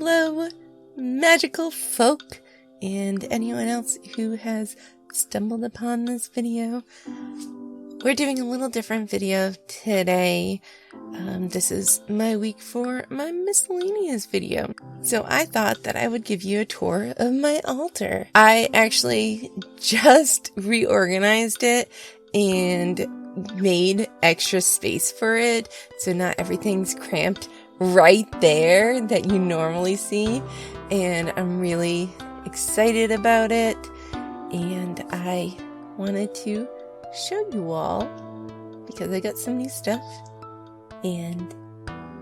Hello, magical folk, and anyone else who has stumbled upon this video. We're doing a little different video today. This is my week for my miscellaneous video. So I thought that I would give you a tour of my altar. I actually just reorganized it and made extra space for it, so not everything's cramped right there that you normally see, and I'm really excited about it, and I wanted to show you all because I got some new stuff and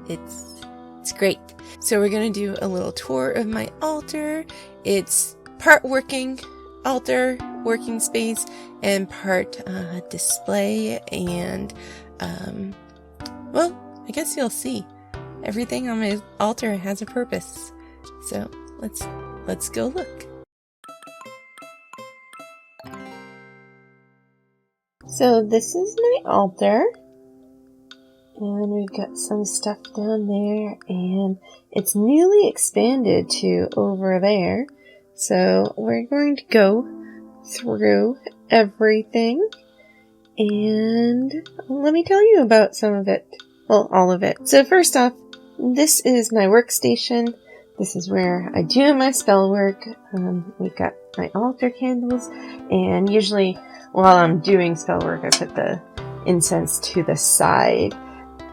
it's great. So we're gonna do a little tour of my altar. It's part working altar, working space, and part display, and well, I guess you'll see. Everything on my altar has a purpose. So let's go look. So this is my altar, and we've got some stuff down there, and it's newly expanded to over there. So we're going to go through everything, and let me tell you about some of it. Well, all of it. So first off, this is my workstation. This is where I do my spell work. We've got my altar candles, and usually while I'm doing spell work, I put the incense to the side.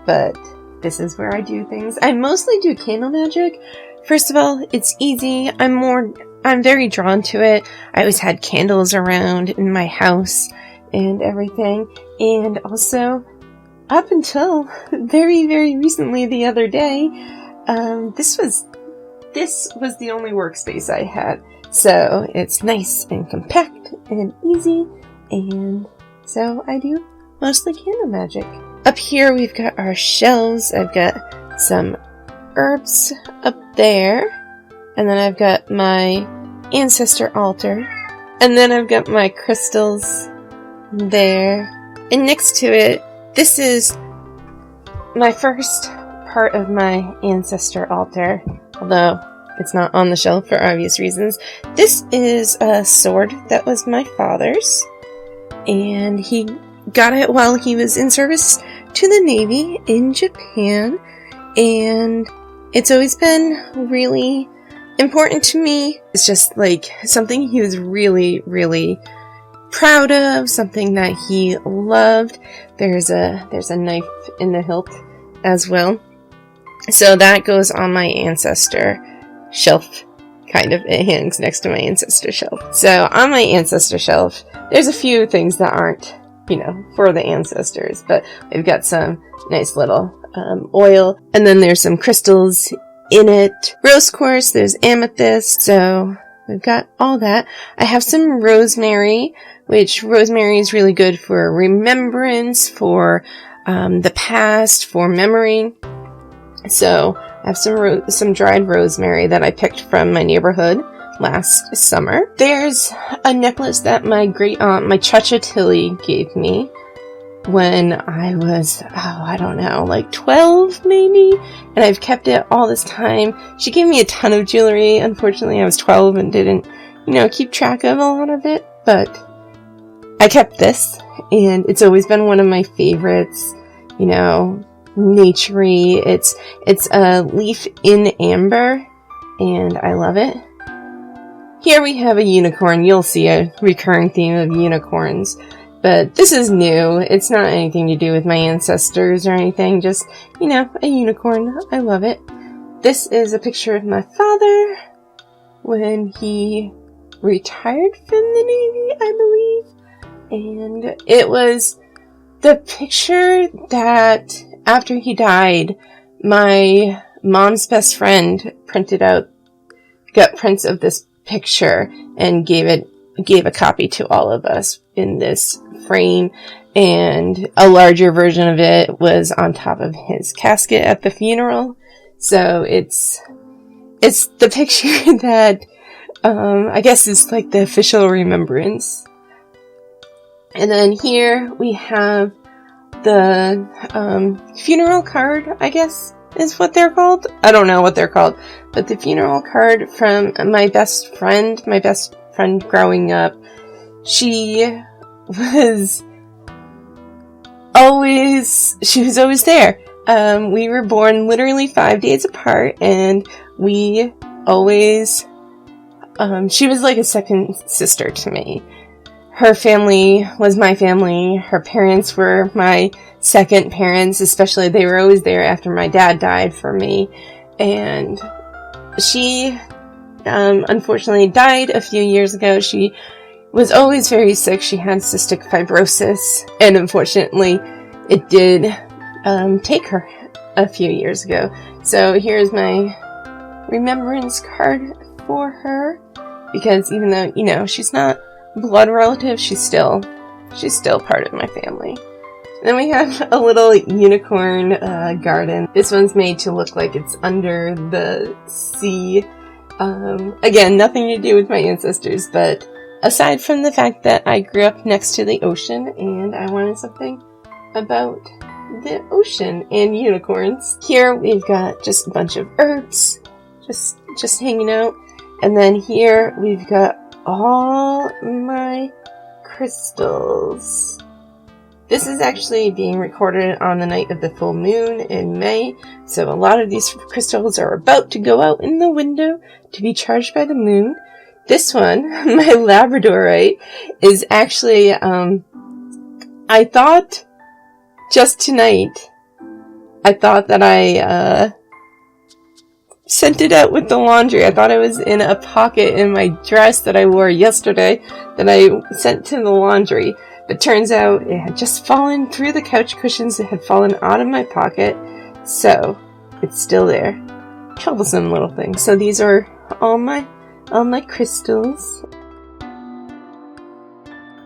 But this is where I do things. I mostly do candle magic. First of all, it's easy. I'm very drawn to it. I always had candles around in my house and everything. And also, up until very, very recently, the other day, this was the only workspace I had. So it's nice and compact and easy, and so I do mostly candle magic. Up here we've got our shelves. I've got some herbs up there, and then I've got my Ancestor Altar, and then I've got my crystals there, and next to it, this is my first part of my Ancestor Altar, although it's not on the shelf for obvious reasons. This is a sword that was my father's, and he got it while he was in service to the Navy in Japan, and it's always been really important to me. It's just like something he was really, really proud of, something that he loved. There's a knife in the hilt as well. So that goes on my ancestor shelf, kind of. It hangs next to my ancestor shelf. So on my ancestor shelf, there's a few things that aren't, for the ancestors, but we've got some nice little oil, and then there's some crystals in it. Rose quartz, there's amethyst, so we've got all that. I have some rosemary, which rosemary is really good for remembrance, for the past, for memory. So I have some dried rosemary that I picked from my neighborhood last summer. There's a necklace that my great aunt, my Chacha Tilly, gave me when I was, I don't know, like 12 maybe, and I've kept it all this time. She gave me a ton of jewelry. Unfortunately, I was 12 and didn't, keep track of a lot of it, but I kept this, and it's always been one of my favorites, naturey. It's a leaf in amber, and I love it. Here we have a unicorn. You'll see a recurring theme of unicorns. But this is new. It's not anything to do with my ancestors or anything. Just, a unicorn. I love it. This is a picture of my father when he retired from the Navy, I believe. And it was the picture that, after he died, my mom's best friend got prints of this picture and gave a copy to all of us in this frame, and a larger version of it was on top of his casket at the funeral. So it's the picture that I guess is like the official remembrance. And then here we have the funeral card, I guess is what they're called. I don't know what they're called, but the funeral card from my best friend growing up. She was always there. We were born literally 5 days apart, and we always, she was like a second sister to me. Her family was my family. Her parents were my second parents, especially. They were always there after my dad died for me. And she, unfortunately died a few years ago. She was always very sick. She had cystic fibrosis, and unfortunately it did take her a few years ago. So here's my remembrance card for her, because even though, you know, she's not blood relative, she's still part of my family. And then we have a little unicorn garden. This one's made to look like it's under the sea. Again, nothing to do with my ancestors, but aside from the fact that I grew up next to the ocean and I wanted something about the ocean and unicorns. Here we've got just a bunch of herbs, just hanging out. And then here we've got all my crystals. This is actually being recorded on the night of the full moon in May, so a lot of these crystals are about to go out in the window to be charged by the moon. This one, my labradorite, is actually, I thought just tonight, I thought that I sent it out with the laundry. I thought it was in a pocket in my dress that I wore yesterday that I sent to the laundry. But turns out it had just fallen through the couch cushions. It had fallen out of my pocket. So it's still there. Troublesome little thing. So these are all my crystals.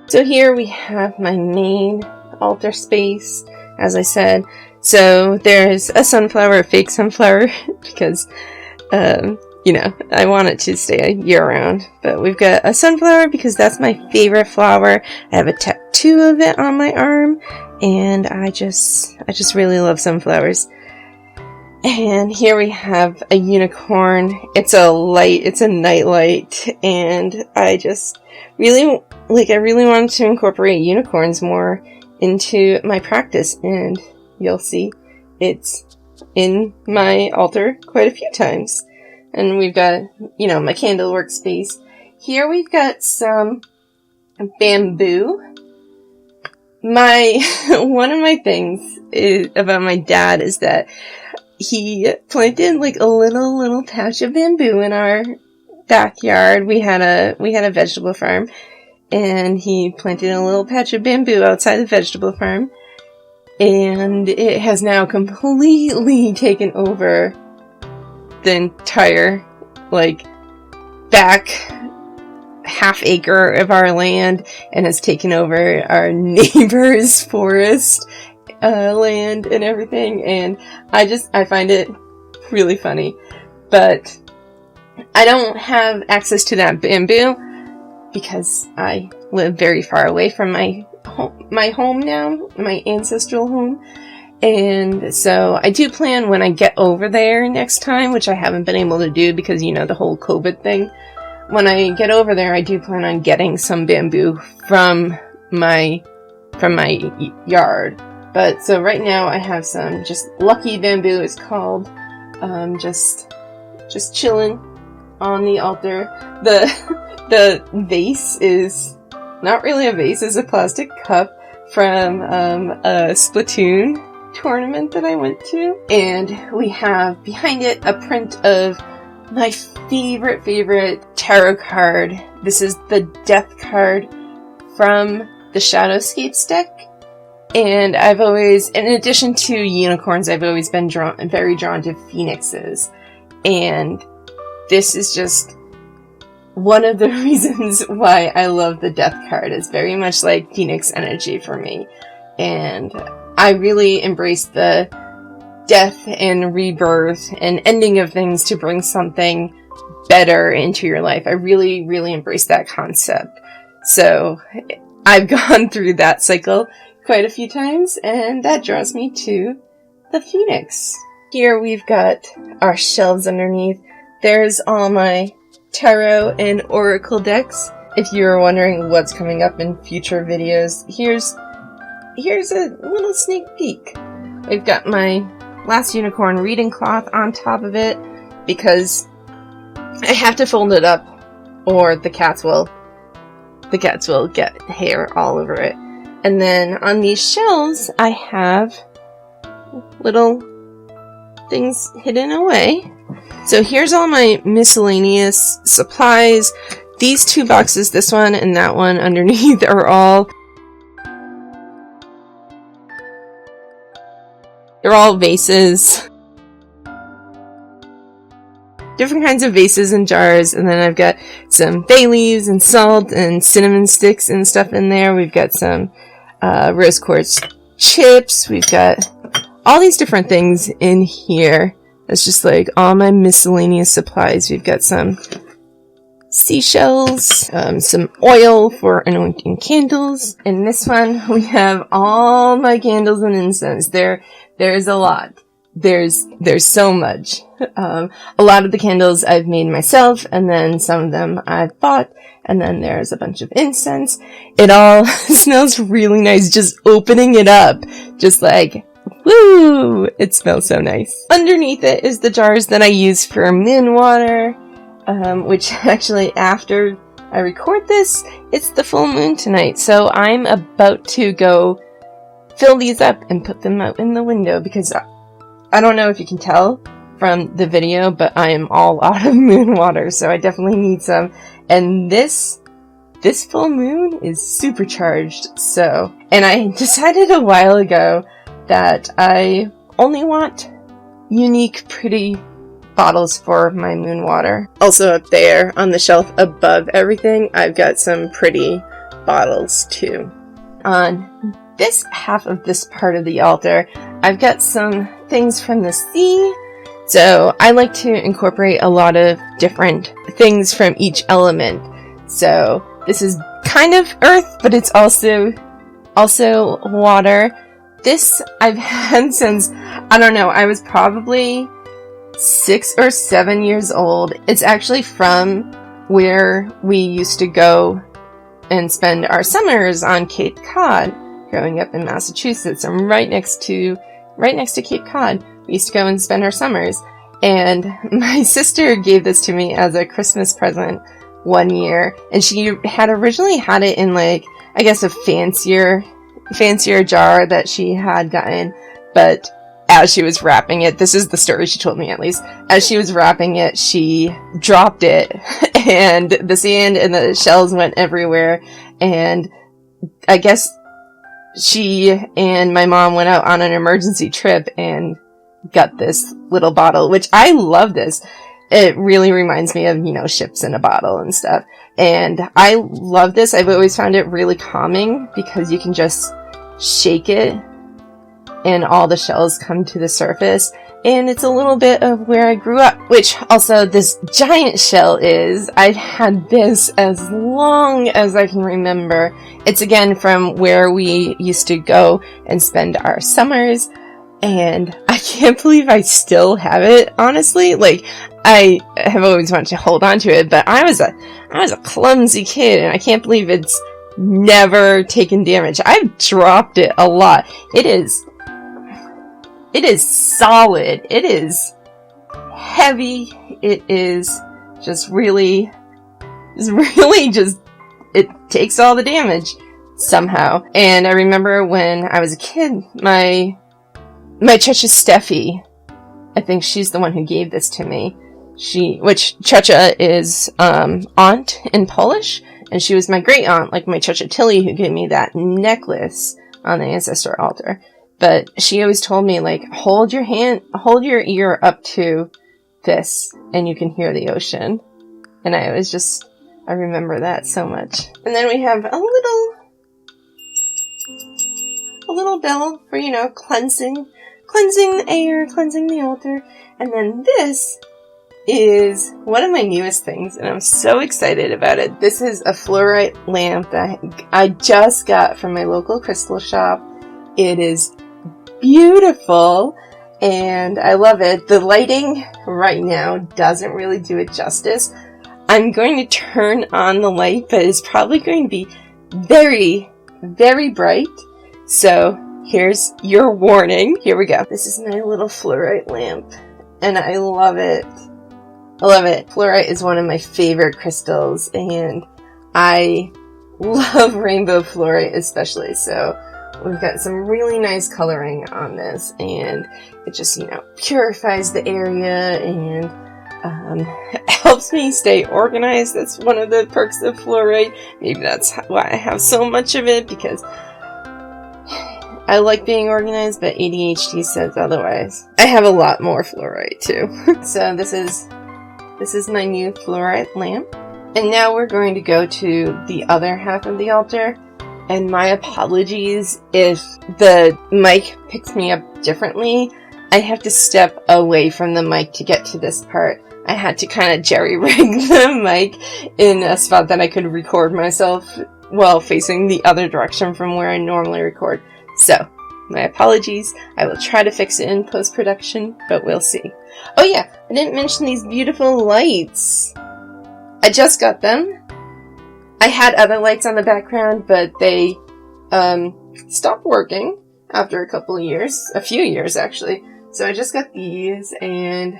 So here we have my main altar space, as I said. So there's a sunflower, a fake sunflower, because, you know, I want it to stay year-round. But we've got a sunflower because that's my favorite flower. I have a tattoo of it on my arm, and I just really love sunflowers. And here we have a unicorn. It's a night light, and I just really, I really wanted to incorporate unicorns more into my practice, and you'll see it's in my altar quite a few times. And we've got, you know, my candle workspace. Here we've got some bamboo. One of my things about my dad is that he planted like a little patch of bamboo in our backyard. We had a vegetable farm, and he planted a little patch of bamboo outside the vegetable farm. And it has now completely taken over the entire, back half acre of our land, and has taken over our neighbor's forest, land and everything. And I find it really funny. But I don't have access to that bamboo because I live very far away from my home now, my ancestral home. And so I do plan when I get over there next time, which I haven't been able to do because, you know, the whole COVID thing. When I get over there, I do plan on getting some bamboo from my yard. But so right now I have some just lucky bamboo, it's called, just chilling on the altar. The vase is not really a vase, it's a plastic cup from a Splatoon tournament that I went to. And we have behind it a print of my favorite tarot card. This is the Death card from the Shadowscapes deck. And I've always, in addition to unicorns, I've always been very drawn to phoenixes. And this is just one of the reasons why I love the Death card. It's very much like phoenix energy for me. And I really embrace the death and rebirth and ending of things to bring something better into your life. I really, really embrace that concept. So I've gone through that cycle quite a few times, and that draws me to the phoenix. Here we've got our shelves underneath. There's all my tarot and oracle decks. If you were wondering what's coming up in future videos, here's a little sneak peek. We've got my Last Unicorn reading cloth on top of it because I have to fold it up or the cats will get hair all over it. And then on these shelves, I have little things hidden away. So here's all my miscellaneous supplies. These two boxes, this one and that one underneath, are all vases. Different kinds of vases and jars, and then I've got some bay leaves and salt and cinnamon sticks and stuff in there. We've got some rose quartz chips. We've got all these different things in here. That's just like all my miscellaneous supplies. We've got some seashells, some oil for anointing candles. In this one, we have all my candles and incense. There's a lot. There's so much. A lot of the candles I've made myself, and then some of them I've bought, and then there's a bunch of incense. It all smells really nice just opening it up. Just like, woo! It smells so nice. Underneath it is the jars that I use for moon water, which actually after I record this, it's the full moon tonight, so I'm about to go fill these up and put them out in the window because I don't know if you can tell from the video, but I am all out of moon water, so I definitely need some. And this full moon is supercharged, so. And I decided a while ago that I only want unique, pretty bottles for my moon water. Also up there on the shelf above everything, I've got some pretty bottles too. On this half of this part of the altar, I've got some things from the sea. So I like to incorporate a lot of different things from each element. So this is kind of earth, but it's also water. This I've had since, I don't know, I was probably 6 or 7 years old. It's actually from where we used to go and spend our summers on Cape Cod. Growing up in Massachusetts, I'm right next to Cape Cod. We used to go and spend our summers, and my sister gave this to me as a Christmas present one year, and she had originally had it in like, I guess a fancier jar that she had gotten, but as she was wrapping it, this is the story she told me at least, as she was wrapping it, she dropped it, and the sand and the shells went everywhere, and I guess she and my mom went out on an emergency trip and got this little bottle, which I love this. It really reminds me of, ships in a bottle and stuff. And I love this. I've always found it really calming because you can just shake it and all the shells come to the surface. And it's a little bit of where I grew up, which also this giant shell is. I've had this as long as I can remember. It's again from where we used to go and spend our summers. And I can't believe I still have it, honestly. Like, I have always wanted to hold on to it, but I was a clumsy kid, and I can't believe it's never taken damage. I've dropped it a lot. It is solid. It is heavy. It is just really just, it takes all the damage somehow. And I remember when I was a kid, my Chacha Steffi, I think she's the one who gave this to me. Which Chacha is, aunt in Polish, and she was my great aunt, like my Chacha Tilly, who gave me that necklace on the Ancestor Altar. But she always told me, like, hold your ear up to this, and you can hear the ocean. And I remember that so much. And then we have a little bell for, cleansing the air, cleansing the altar. And then this is one of my newest things, and I'm so excited about it. This is a fluorite lamp that I just got from my local crystal shop. It is beautiful, and I love it. The lighting right now doesn't really do it justice. I'm going to turn on the light, but it's probably going to be very, very bright. So here's your warning. Here we go. This is my little fluorite lamp, and I love it. I love it. Fluorite is one of my favorite crystals, and I love rainbow fluorite especially. So we've got some really nice coloring on this, and it just, purifies the area and helps me stay organized. That's one of the perks of fluorite. Maybe that's why I have so much of it, because I like being organized, but ADHD says otherwise. I have a lot more fluorite too. So this is my new fluorite lamp. And now we're going to go to the other half of the altar. And my apologies if the mic picks me up differently. I have to step away from the mic to get to this part. I had to kind of jerry-rig the mic in a spot that I could record myself while facing the other direction from where I normally record. So, my apologies. I will try to fix it in post-production, but we'll see. Oh yeah, I didn't mention these beautiful lights. I just got them. I had other lights on the background, but they stopped working after a few years actually. So I just got these, and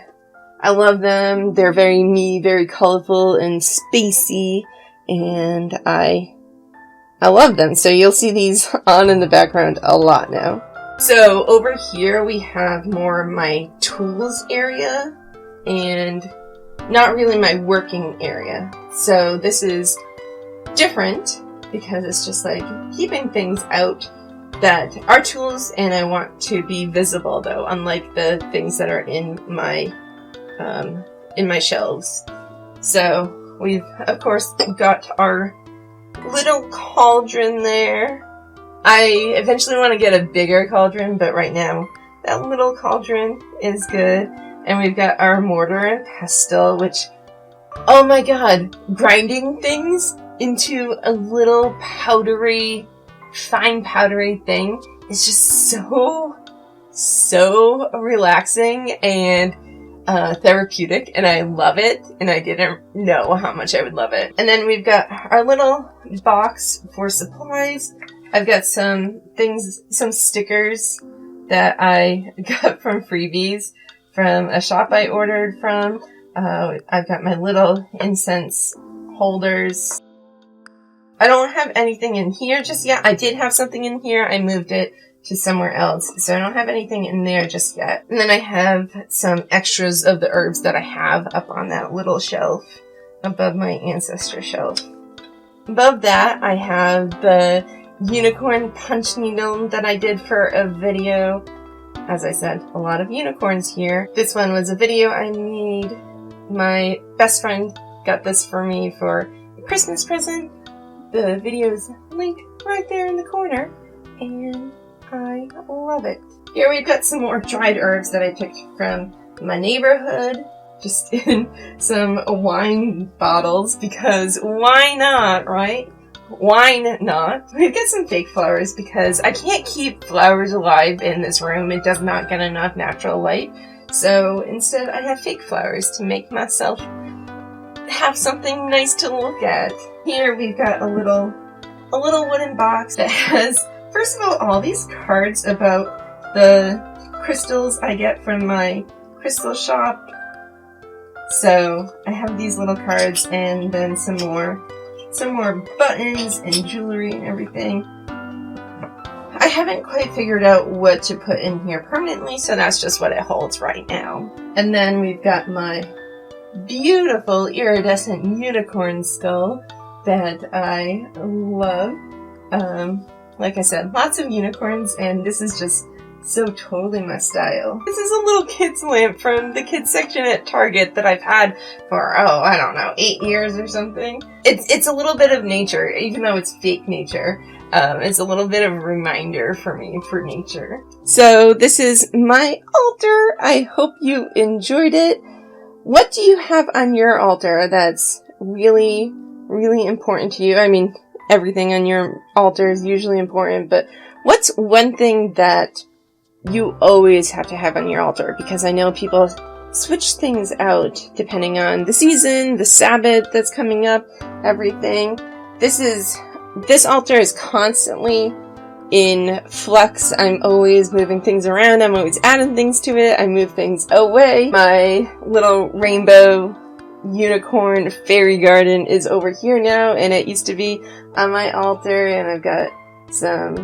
I love them. They're very me, very colorful and spacey, and I love them. So you'll see these on in the background a lot now. So over here we have more of my tools area, and not really my working area. So this is different because it's just like keeping things out that are tools, and I want to be visible though, unlike the things that are in my shelves. So we've of course got our little cauldron there. I eventually want to get a bigger cauldron, but right now that little cauldron is good. And we've got our mortar and pestle, which, oh my god, grinding things into a little powdery, fine powdery thing is just so relaxing and therapeutic, and I love it, and I didn't know how much I would love it. And then we've got our little box for supplies. I've got some stickers that I got from freebies from a shop I ordered from. I've got my little incense holders. I don't have anything in here just yet. I did have something in here. I moved it to somewhere else, so I don't have anything in there just yet. And then I have some extras of the herbs that I have up on that little shelf above my ancestor shelf. Above that, I have the unicorn punch needle that I did for a video. As I said, a lot of unicorns here. This one was a video I made. My best friend got this for me for a Christmas present. The video is linked right there in the corner, and I love it. Here we've got some more dried herbs that I picked from my neighborhood, just in some wine bottles, because why not, right? Why not? We've got some fake flowers because I can't keep flowers alive in this room. It does not get enough natural light. So instead I have fake flowers to make myself have something nice to look at. Here we've got a little wooden box that has, first of all these cards about the crystals I get from my crystal shop. So I have these little cards, and then some more buttons and jewelry and everything. I haven't quite figured out what to put in here permanently, so that's just what it holds right now. And then we've got my beautiful iridescent unicorn skull that I love. Like I said, lots of unicorns, and this is just so totally my style. This is a little kid's lamp from the kids section at Target that I've had for, I don't know, 8 years or something. It's a little bit of nature, even though it's fake nature. It's a little bit of a reminder for me for nature. So this is my altar. I hope you enjoyed it. What do you have on your altar that's really, really important to you? I mean, everything on your altar is usually important, but what's one thing that you always have to have on your altar, because I know people switch things out depending on the season, the Sabbath that's coming up, everything. This altar is constantly in flux. I'm always moving things around. I'm always adding things to it. I move things away. My little rainbow unicorn fairy garden is over here now, and it used to be on my altar, and I've got some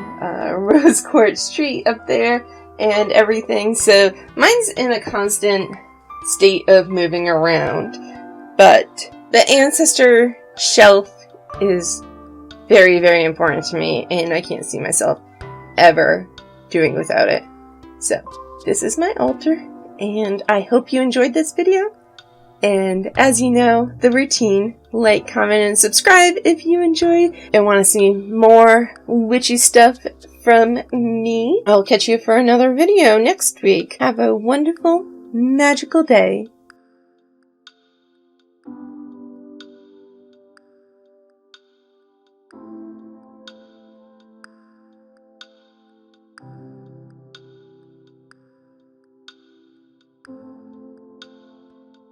rose quartz tree up there and everything. So mine's in a constant state of moving around, but the ancestor shelf is very, very important to me, and I can't see myself ever doing without it. So this is my altar, and I hope you enjoyed this video. And as you know, the routine: like, comment, and subscribe if you enjoyed and want to see more witchy stuff from me. I'll catch you for another video next week. Have a wonderful, magical day.